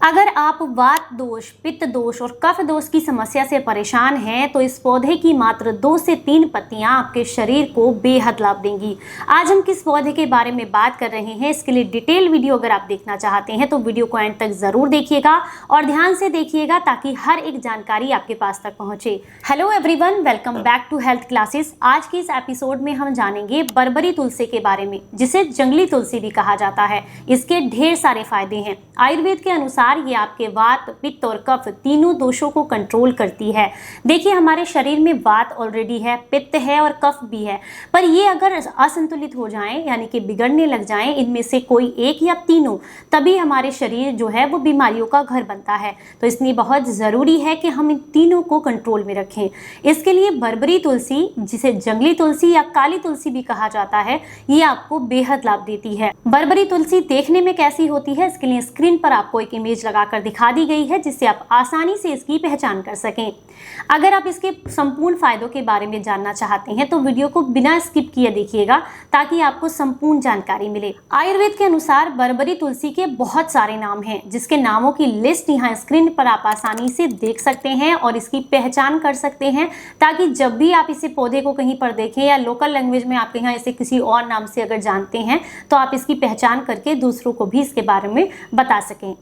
अगर आप वात दोष, पित्त दोष और कफ दोष की समस्या से परेशान हैं तो इस पौधे की मात्र 2 से 3 पत्तियां आपके शरीर को बेहद लाभ देंगी। आज हम किस पौधे के बारे में बात कर रहे हैं, इसके लिए डिटेल वीडियो अगर आप देखना चाहते हैं तो वीडियो को एंड तक जरूर देखिएगा और ध्यान से देखिएगा ताकि हर एक जानकारी आपके पास तक पहुंचे। Hello everyone, welcome back to health classes. आज के इस एपिसोड में हम जानेंगे बर्बरी तुलसी के बारे में, जिसे जंगली तुलसी भी कहा जाता है। इसके ढेर सारे फायदे हैं। आयुर्वेद के अनुसार ये आपके वात, पित्त और कफ तीनों दोषों को कंट्रोल करती है। देखिए, हमारे शरीर में वात ऑलरेडी है, पित्त है और कफ भी है, पर ये अगर असंतुलित हो जाएं यानी कि बिगड़ने लग जाएं, इनमें से कोई एक या तीनों, तभी हमारे शरीर जो है वो बीमारियों का घर बनता है। तो इसलिए बहुत ज़रूरी है कि हम इन तीनों को कंट्रोल में रखें। इसके लिए बर्बरी तुलसी, जिसे जंगली तुलसी या काली तुलसी भी कहा जाता है, ये आपको बेहद लाभ देती है। बर्बरी तुलसी देखने में कैसी होती है, इसके लिए स्क्रीन पर आपको एक इमेज लगाकर दिखा दी गई है, जिससे आप आसानी से इसकी पहचान कर सकें। अगर आप इसके संपूर्ण फायदों के बारे में जानना चाहते हैं तो वीडियो को बिना स्किप किए देखिएगा ताकि आपको संपूर्ण जानकारी मिले। आयुर्वेद के अनुसार बर्बरी तुलसी के बहुत सारे नाम हैं, जिसके नामों की लिस्ट यहाँ स्क्रीन पर आप आसानी से देख सकते हैं और इसकी पहचान कर सकते हैं, ताकि जब भी आप इसे पौधे को कहीं पर देखें या लोकल लैंग्वेज में आपके यहाँ इसे किसी और नाम से अगर जानते हैं तो आप इसकी पहचान करके दूसरों को भी इसके बारे में बता सकें।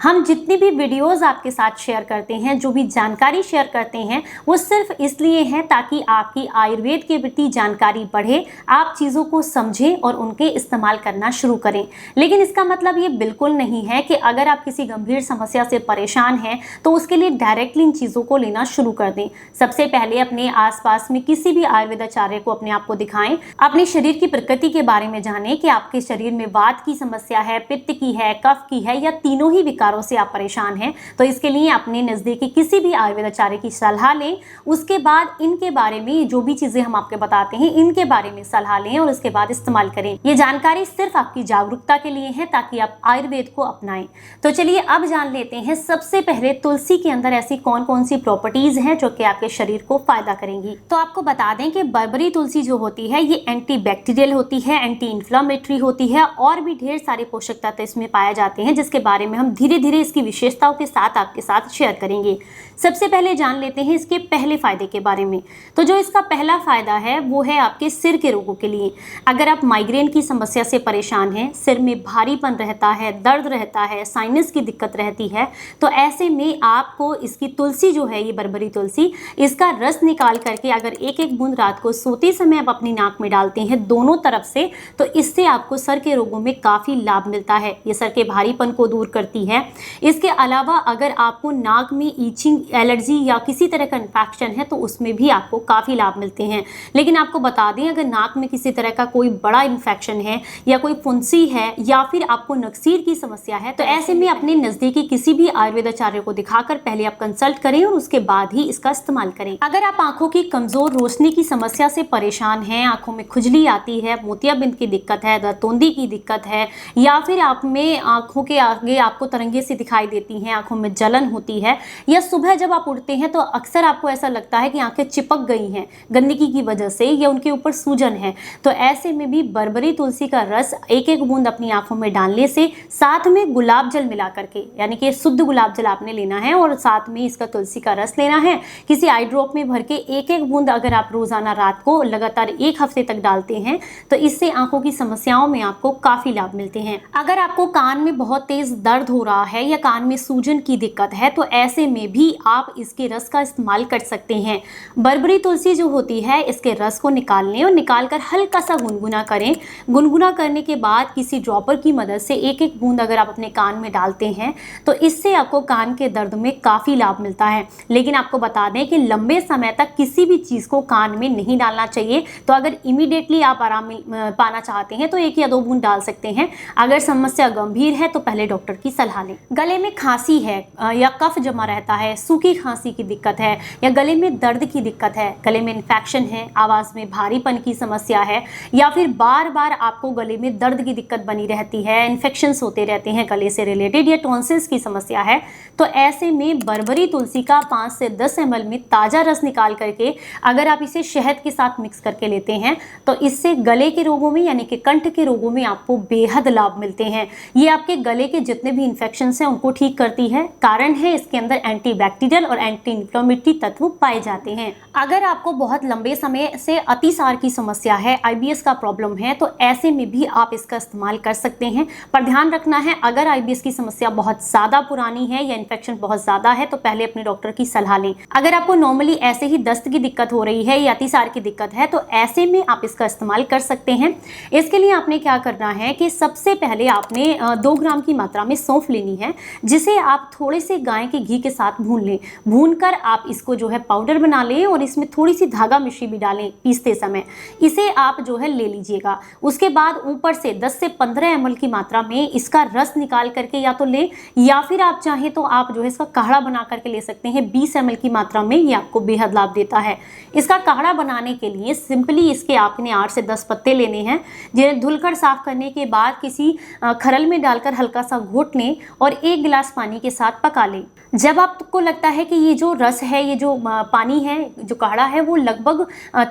हम जितनी भी वीडियोस आपके साथ शेयर करते हैं, जो भी जानकारी शेयर करते हैं, वो सिर्फ इसलिए है ताकि आपकी आयुर्वेद के प्रति जानकारी बढ़े, आप चीज़ों को समझें और उनके इस्तेमाल करना शुरू करें। लेकिन इसका मतलब ये बिल्कुल नहीं है कि अगर आप किसी गंभीर समस्या से परेशान हैं तो उसके लिए डायरेक्टली इन चीज़ों को लेना शुरू कर दें। सबसे पहले अपने आसपास में किसी भी आयुर्वेदाचार्य को अपने आप को दिखाएं, अपने शरीर की प्रकृति के बारे में जानें कि आपके शरीर में वात की समस्या है, पित्त की है, कफ की है या तीनों ही विकारों से आप परेशान हैं। तो इसके लिए अपने नजदीकी किसी भी आयुर्वेदाचार्य की सलाह लें। उसके बाद इनके बारे में जो भी चीजें हम आपको बताते हैं, इनके बारे में सलाह लें और उसके बाद इस्तेमाल करें। ये जानकारी सिर्फ आपकी जागरूकता के लिए है ताकि आप आयुर्वेद को अपनाएं। तो चलिए अब जान लेते हैं सबसे पहले तुलसी के अंदर ऐसी कौन कौन सी प्रॉपर्टीज हैं जो कि आपके शरीर को फायदा करेंगी। तो आपको बता दें कि बर्बरी तुलसी जो होती है ये एंटीबैक्टीरियल होती है, एंटी इंफ्लेमेटरी होती है और भी ढेर सारे पोषक तत्व इसमें पाए जाते हैं, जिसके बारे में हम धीरे धीरे इसकी विशेषताओं के साथ आपके साथ शेयर करेंगे। सबसे पहले जान लेते हैं इसके पहले फायदे के बारे में। तो जो इसका पहला फायदा है वो है आपके सिर के रोगों के लिए। अगर आप माइग्रेन की समस्या से परेशान हैं, सिर में भारीपन रहता है, दर्द रहता है, साइनस की दिक्कत रहती है, तो ऐसे में आपको इसकी तुलसी जो है, ये बर्बरी तुलसी, इसका रस निकाल करके अगर एक एक बूंद रात को सोते समय आप अपनी नाक में डालते हैं दोनों तरफ से, तो इससे आपको सर के रोगों में काफ़ी लाभ मिलता है। ये सर के भारीपन को दूर करती है। इसके अलावा अगर आपको नाक में ईचिंग, एलर्जी या किसी तरह का इन्फेक्शन है तो उसमें भी आपको काफ़ी लाभ मिलते हैं। लेकिन आपको बता दें, अगर नाक में किसी तरह का कोई बड़ा इन्फेक्शन है या कोई फुंसी है या फिर आपको नक्सीर की समस्या है, तो ऐसे में अपने नज़दीकी किसी भी आयुर्वेदाचार्य को दिखाकर पहले आप कंसल्ट करें और उसके बाद ही इसका इस्तेमाल करें। अगर आप आंखों की कमज़ोर रोशनी की समस्या से परेशान हैं, आंखों में खुजली आती है, मोतियाबिंद की दिक्कत है, दर्दोंदी की दिक्कत है, या फिर आप में आंखों के आगे आपको तरंगे सी दिखाई देती हैं, आंखों में जलन होती है, या सुबह जब आप उठते हैं तो अक्सर आपको ऐसा लगता है कि आंखें चिपक गई हैं गंदगी की वजह से या उनके ऊपर सूजन है, तो ऐसे में भी बर्बरी तुलसी का रस एक एक बूंद अपनी आंखों में डालने से, साथ में गुलाब जल मिला करके, यानी कि शुद्ध गुलाब जल आपने लेना है और साथ में इसका तुलसी का रस लेना है, किसी आई ड्रॉप में भर के एक एक बूंद अगर आप रोजाना रात को लगातार 1 हफ्ते तक डालते हैं तो इससे आंखों की समस्याओं में आपको काफी लाभ मिलते हैं। अगर आपको कान में बहुत तेज दर्द हो रहा है या कान में सूजन की दिक्कत है तो ऐसे में भी आप इसके रस का इस्तेमाल कर सकते हैं। बर्बरी तुलसी जो होती है, इसके रस को निकाल लें और निकालकर हल्का सा गुनगुना करें। गुनगुना करने के बाद किसी ड्रॉपर की मदद से एक एक बूंद अगर आप अपने कान में डालते हैं तो इससे आपको कान के दर्द में काफ़ी लाभ मिलता है। लेकिन आपको बता दें कि लंबे समय तक किसी भी चीज़ को कान में नहीं डालना चाहिए। तो अगर इमीडिएटली आप आराम पाना चाहते हैं तो 1 या 2 बूंद डाल सकते हैं। अगर समस्या गंभीर है तो पहले डॉक्टर की सलाह लें। गले में खांसी है या कफ जमा रहता है, सूखी खांसी की दिक्कत है या गले में दर्द की दिक्कत है, गले में इन्फेक्शन है, आवाज़ में भारीपन की समस्या है, या फिर बार बार आपको गले में दर्द की दिक्कत बनी रहती है, इन्फेक्शंस होते रहते हैं गले से रिलेटेड, या टॉन्सिल्स की समस्या है, तो ऐसे में बर्बरी तुलसी का 5 से 10 ml में ताज़ा रस निकाल करके अगर आप इसे शहद के साथ मिक्स करके लेते हैं तो इससे गले के रोगों में यानी कि कंठ के रोगों में आपको बेहद लाभ मिलते हैं। ये आपके गले के जितने भी इन्फेक्शन है उनको ठीक करती है। कारण है इसके अंदर एंटीबैक्टीरियल और एंटी इन्फ्लेमेटरी तत्व पाए जाते हैं। अगर आपको बहुत लंबे समय से अतिसार की समस्या है, IBS का प्रॉब्लम है, तो ऐसे में भी आप इसका इस्तेमाल कर सकते हैं। पर ध्यान रखना है, अगर IBS की समस्या बहुत ज़्यादा पुरानी है या इन्फेक्शन बहुत ज़्यादा है तो पहले अपने डॉक्टर की सलाह लें। अगर आपको नॉर्मली ऐसे ही दस्त की दिक्कत हो रही है या अतिसार की दिक्कत है तो ऐसे में आप इसका इस्तेमाल कर सकते हैं। इसके लिए आपने क्या करना है कि सबसे पहले आपने 2 ग्राम की मात्रा में सौंफ लेनी है, जिसे आप थोड़े से गाय के घी के साथ भून लें। भूनकर आप इसको जो है पाउडर बना लें और इसमें थोड़ी सी धागा मिश्री भी डालें पीसते समय। इसे आप जो है ले लीजिएगा। उसके बाद ऊपर से 10 से 15 ml की मात्रा में इसका रस निकाल करके या तो लें, या फिर आप चाहें तो आप जो है इसका काढ़ा बना करके ले सकते हैं 20 ml की मात्रा में। ये आपको बेहद लाभ देता है। इसका काढ़ा बनाने के लिए सिंपली इसके आपने 8 से 10 पत्ते लेने हैं, जिन्हें धुलकर साफ करने के बाद किसी खरल में डालकर हल्का सा घोट लें और 1 गिलास पानी के साथ पका लें। जब आपको लगता है कि ये जो रस है, ये जो पानी है, जो काढ़ा है, वो लगभग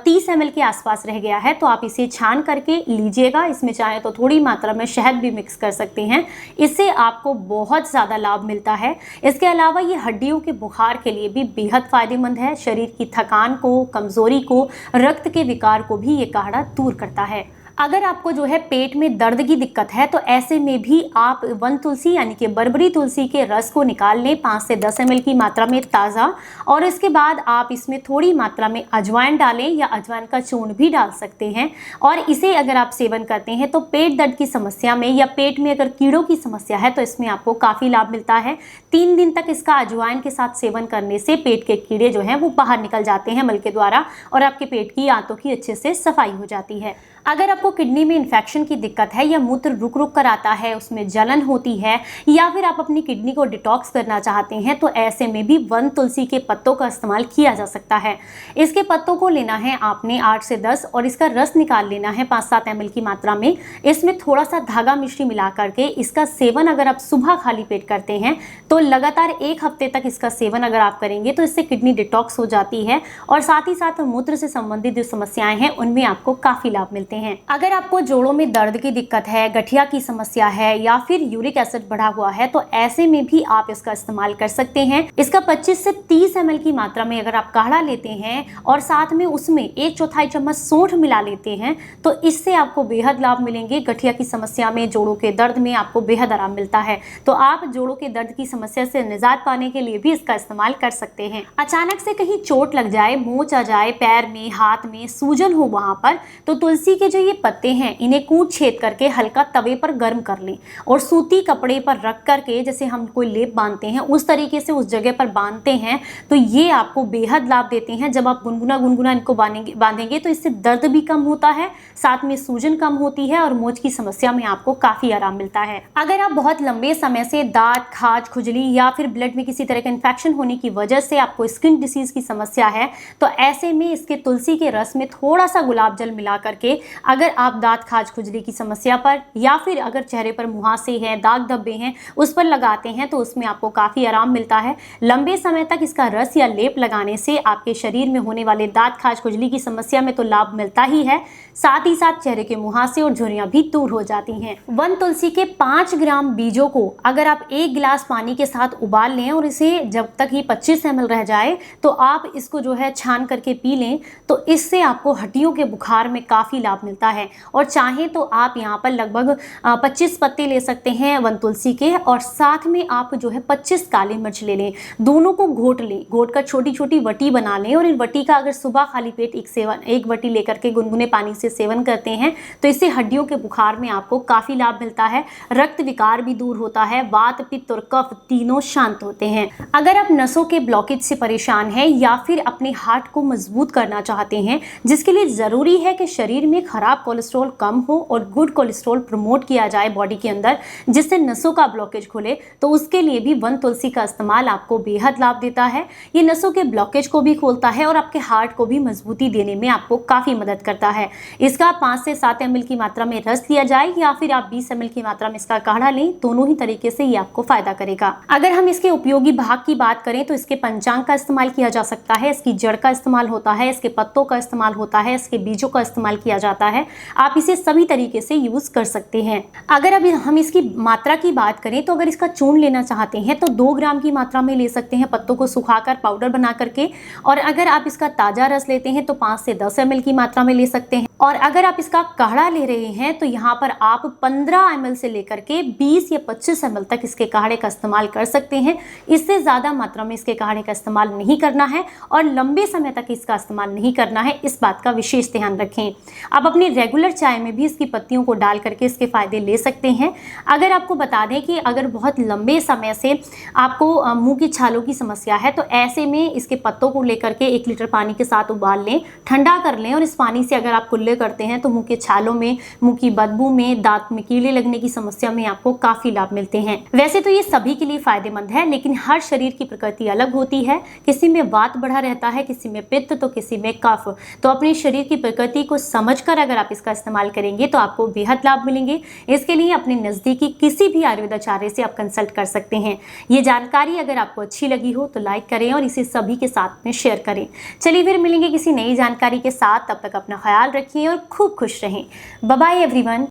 30 ml के आसपास रह गया है, तो आप इसे छान करके लीजिएगा। इसमें चाहे तो थोड़ी मात्रा में शहद भी मिक्स कर सकते हैं। इससे आपको बहुत ज़्यादा लाभ मिलता है। इसके अलावा ये हड्डियों के बुखार के लिए भी बेहद फायदेमंद है। शरीर की थकान को, कमजोरी को, रक्त के विकार को भी ये काढ़ा दूर करता है। अगर आपको जो है पेट में दर्द की दिक्कत है तो ऐसे में भी आप वन तुलसी यानी कि बरबरी तुलसी के रस को निकाल लें 5 से 10 ml की मात्रा में ताज़ा, और इसके बाद आप इसमें थोड़ी मात्रा में अजवाइन डालें या अजवाइन का चूर्ण भी डाल सकते हैं। और इसे अगर आप सेवन करते हैं तो पेट दर्द की समस्या में या पेट में अगर कीड़ों की समस्या है तो इसमें आपको काफ़ी लाभ मिलता है। 3 दिन तक इसका अजवाइन के साथ सेवन करने से पेट के कीड़े जो हैं वो बाहर निकल जाते हैं मल के द्वारा, और आपके पेट की आंतों की अच्छे से सफाई हो जाती है। अगर आपको किडनी में इन्फेक्शन की दिक्कत है या मूत्र रुक रुक कर आता है, उसमें जलन होती है, या फिर आप अपनी किडनी को डिटॉक्स करना चाहते हैं, तो ऐसे में भी वन तुलसी के पत्तों का इस्तेमाल किया जा सकता है। इसके पत्तों को लेना है आपने 8 से 10 और इसका रस निकाल लेना है 5-7 ml की मात्रा में। इसमें थोड़ा सा धागा मिश्री मिला करके इसका सेवन अगर आप सुबह खाली पेट करते हैं तो लगातार 1 हफ्ते तक इसका सेवन अगर आप करेंगे तो इससे किडनी डिटॉक्स हो जाती है, और साथ ही साथ मूत्र से संबंधित जो समस्याएं हैं उनमें आपको काफ़ी लाभ मिलते हैं। अगर आपको जोड़ों में दर्द की दिक्कत है, गठिया की समस्या है, या फिर यूरिक एसिड बढ़ा हुआ है, तो ऐसे में भी आप इसका इस्तेमाल कर सकते हैं। इसका 25 से 30 ml की मात्रा में अगर आप काढ़ा लेते हैं और साथ में उसमें 1/4 चम्मच सौंठ मिला लेते हैं तो इससे आपको बेहद लाभ मिलेंगे। गठिया की समस्या में, जोड़ों के दर्द में आपको बेहद आराम मिलता है। तो आप जोड़ों के दर्द की समस्या से निजात पाने के लिए भी इसका इस्तेमाल कर सकते हैं। अचानक से कहीं चोट लग जाए, मोच आ जाए, पैर में, हाथ में सूजन हो वहां पर, तो तुलसी के जो ये पत्ते हैं इन्हें कूट छेद करके हल्का तवे पर गर्म कर लें और सूती कपड़े पर रख करके, जैसे हम कोई लेप बांधते हैं उस तरीके से उस जगह पर बांधते हैं, तो ये आपको बेहद लाभ देते हैं। जब आप गुनगुना इनको बांधेंगे तो इससे दर्द भी कम होता है, साथ में सूजन कम होती है और मोच की समस्या में आपको काफी आराम मिलता है। अगर आप बहुत लंबे समय से दांत, खाज, खुजली या फिर ब्लड में किसी तरह का इन्फेक्शन होने की वजह से आपको स्किन डिसीज की समस्या है, तो ऐसे में इसके तुलसी के रस में थोड़ा सा गुलाब जल मिला करके अगर आप दांत, खाज, खुजली की समस्या पर या फिर अगर चेहरे पर मुहासे हैं, दाग धब्बे हैं, उस पर लगाते हैं तो उसमें आपको काफ़ी आराम मिलता है। लंबे समय तक इसका रस या लेप लगाने से आपके शरीर में होने वाले दांत, खाज, खुजली की समस्या में तो लाभ मिलता ही है, साथ ही साथ चेहरे के मुहासे और झुर्रियां भी दूर हो जाती हैं। वन तुलसी के 5 ग्राम बीजों को अगर आप 1 गिलास पानी के साथ उबाल लें और इसे जब तक ये 25 ml रह जाए तो आप इसको जो है छान करके पी लें, तो इससे आपको हड्डियों के बुखार में काफ़ी लाभ मिलता है। और चाहें तो आप यहाँ पर लगभग 25 पत्ते ले सकते हैं वन तुलसी के, और साथ में आप जो है 25 काली मिर्च ले लें। दोनों को घोट लें, घोट कर छोटी छोटी वटी बना लें, और इन वटी का अगर सुबह खाली पेट एक वटी लेकर के गुनगुने पानी से सेवन करते हैं तो इससे हड्डियों के बुखार में आपको काफ़ी लाभ मिलता है। रक्त विकार भी दूर होता है, वात, पित्त और कफ तीनों शांत होते हैं। अगर आप नसों के ब्लॉकेज से परेशान हैं या फिर अपने हार्ट को मजबूत करना चाहते हैं, जिसके लिए ज़रूरी है कि शरीर में खराब कोलेस्ट्रॉल कम हो और गुड कोलेस्ट्रॉल प्रमोट किया जाए बॉडी के अंदर, जिससे नसों का ब्लॉकेज खुले, तो उसके लिए भी वन तुलसी का इस्तेमाल आपको बेहद लाभ देता है। ये नसों के ब्लॉकेज को भी खोलता है और आपके हार्ट को भी मजबूती देने में आपको काफ़ी मदद करता है। इसका 5 से 7 ml की मात्रा में रस लिया जाए या फिर आप 20 ml की मात्रा में इसका काढ़ा लें, दोनों ही तरीके से ये आपको फायदा करेगा। अगर हम इसके उपयोगी भाग की बात करें तो इसके पंचांग का इस्तेमाल किया जा सकता है, इसकी जड़ का इस्तेमाल होता है, इसके पत्तों का इस्तेमाल होता है, इसके बीजों का इस्तेमाल किया जाता जाता है। आप इसे सभी तरीके से यूज़ कर सकते हैं। अगर अब हम इसकी मात्रा की बात करें तो अगर इसका चूर्ण लेना चाहते हैं तो 2 ग्राम की मात्रा में ले सकते हैं पत्तों को सुखाकर पाउडर बना करके, और अगर आप इसका ताज़ा रस लेते हैं तो 5 से 10 ml की मात्रा में ले सकते हैं, और अगर आप इसका काढ़ा ले रहे हैं तो यहाँ पर आप 15 ml से लेकर के 20 या 25 ml तक इसके काढ़े का इस्तेमाल कर सकते हैं। इससे ज़्यादा मात्रा में इसके काढ़े का इस्तेमाल नहीं करना है और लंबे समय तक इसका इस्तेमाल नहीं करना है, इस बात का विशेष ध्यान रखें। आप अपनी रेगुलर चाय में भी इसकी पत्तियों को डाल करके इसके फ़ायदे ले सकते हैं। अगर आपको बता दें कि अगर बहुत लंबे समय से आपको मुँह की छालों की समस्या है तो ऐसे में इसके पत्तों को लेकर के 1 लीटर पानी के साथ उबाल लें, ठंडा कर लें, और इस पानी से अगर आप कुल्ले करते हैं तो मुंह के छालों में, मुंह की बदबू में, दांत में कीड़े लगने की समस्या में आपको काफी लाभ मिलते हैं। वैसे तो ये सभी के लिए फायदेमंद है, लेकिन हर शरीर की प्रकृति अलग होती है। किसी में वात बढ़ा रहता है, किसी में पित्त, तो किसी में कफ। तो अपने शरीर की प्रकृति को समझकर अगर आप इसका इस्तेमाल करेंगे तो आपको बेहद लाभ मिलेंगे। इसके लिए अपने नजदीकी किसी भी आयुर्वेद आचार्य से आप कंसल्ट कर सकते हैं। ये जानकारी अगर आपको अच्छी लगी हो तो लाइक करें और इसे सभी के साथ में शेयर करें। चलिए फिर मिलेंगे किसी नई जानकारी के साथ, तब तक अपना ख्याल रखिए और खूब खुश रहें। Bye bye everyone.